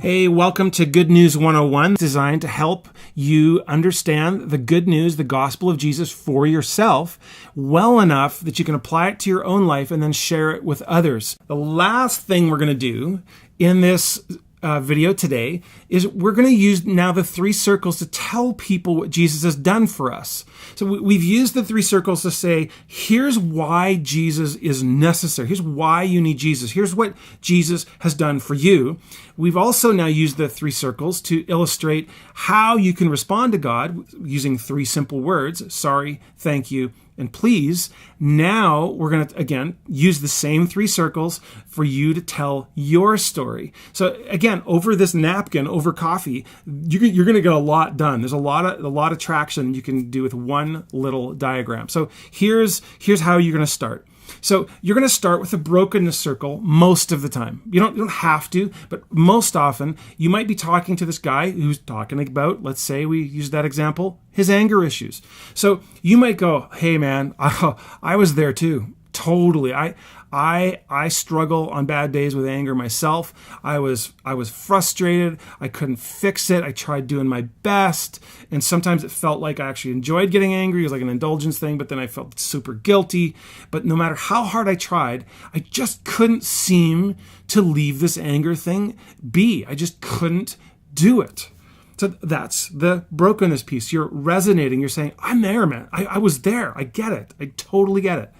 Hey, welcome to Good News 101, designed to help you understand the good news, the gospel of Jesus for yourself well enough that you can apply it to your own life and then share it with others. The last thing we're going to do in this video today is we're going to use now the three circles to tell people what Jesus has done for us. So we've used the three circles to say, here's why Jesus is necessary. Here's why you need Jesus. Here's what Jesus has done for you. We've also now used the three circles to illustrate how you can respond to God using three simple words: sorry, thank you, and please. Now we're going to, again, use the same three circles for you to tell your story. So again, over this napkin, over coffee, you're going to get a lot done. There's a lot of traction you can do with one little diagram. So here's how you're going to start. So you're going to start with a brokenness circle most of the time. You don't have to, but most often you might be talking to this guy who's talking about, let's say we use that example, his anger issues. So you might go, hey man, I was there too. Totally. I struggle on bad days with anger myself. I was frustrated. I couldn't fix it. I tried doing my best. And sometimes it felt like I actually enjoyed getting angry. It was like an indulgence thing, but then I felt super guilty. But no matter how hard I tried, I just couldn't seem to leave this anger thing be. I just couldn't do it. So that's the brokenness piece. You're resonating. You're saying, I'm there, man. I was there. I get it. I totally get it.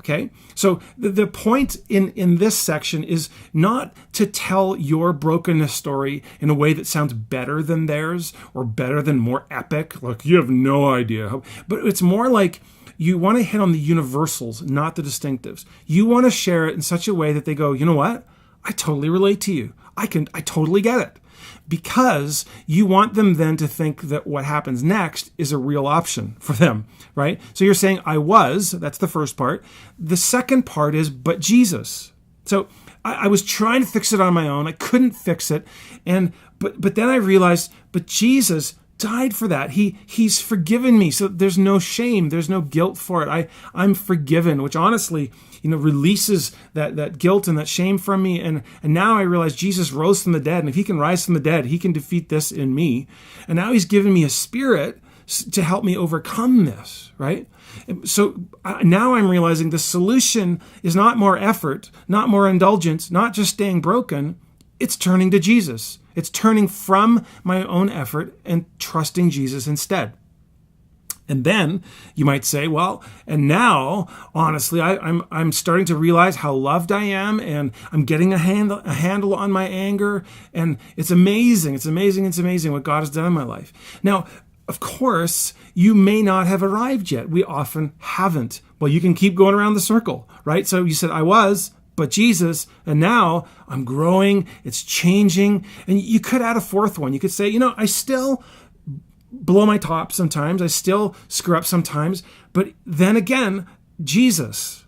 Okay, so the point in this section is not to tell your brokenness story in a way that sounds better than theirs or better than more epic. Like, you have no idea. But it's more like you want to hit on the universals, not the distinctives. You want to share it in such a way that they go, you know what? I totally relate to you. I totally get it. Because you want them then to think that what happens next is a real option for them, right? So you're saying, that's the first part. The second part is, but Jesus. So I was trying to fix it on my own. I couldn't fix it. But then I realized, but Jesus died for that. He's forgiven me. So there's no shame. There's no guilt for it. I'm forgiven, which honestly, releases that guilt and that shame from me. And now I realize Jesus rose from the dead. And if he can rise from the dead, he can defeat this in me. And now he's given me a spirit to help me overcome this, right? So now I'm realizing the solution is not more effort, not more indulgence, not just staying broken. It's turning to Jesus. It's turning from my own effort and trusting Jesus instead. And then you might say, well, and now, honestly, I'm starting to realize how loved I am, and I'm getting a handle on my anger, and it's amazing. It's amazing what God has done in my life. Now, of course, you may not have arrived yet. We often haven't. Well, you can keep going around the circle, right? So you said, but Jesus, and now I'm growing, it's changing. And you could add a fourth one. You could say, I still blow my top sometimes. I still screw up sometimes. But then again, Jesus,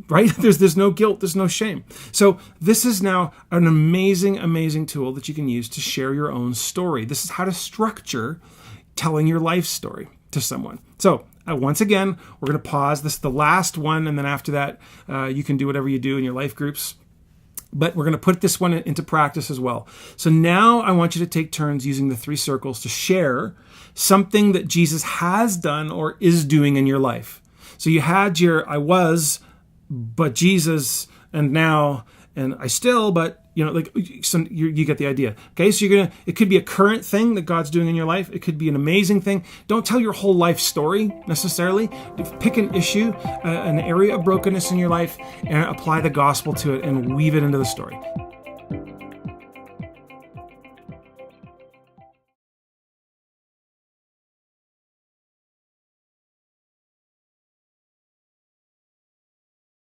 right? There's no guilt. There's no shame. So this is now an amazing tool that you can use to share your own story. This is how to structure telling your life story to someone. So once again, we're going to pause. This is the last one. And then after that, you can do whatever you do in your life groups. But we're going to put this one into practice as well. So now I want you to take turns using the three circles to share something that Jesus has done or is doing in your life. So you had your but Jesus, and now, and I still, but you get the idea. Okay, so it could be a current thing that God's doing in your life. It could be an amazing thing. Don't tell your whole life story necessarily. Pick an issue, an area of brokenness in your life, and apply the gospel to it and weave it into the story.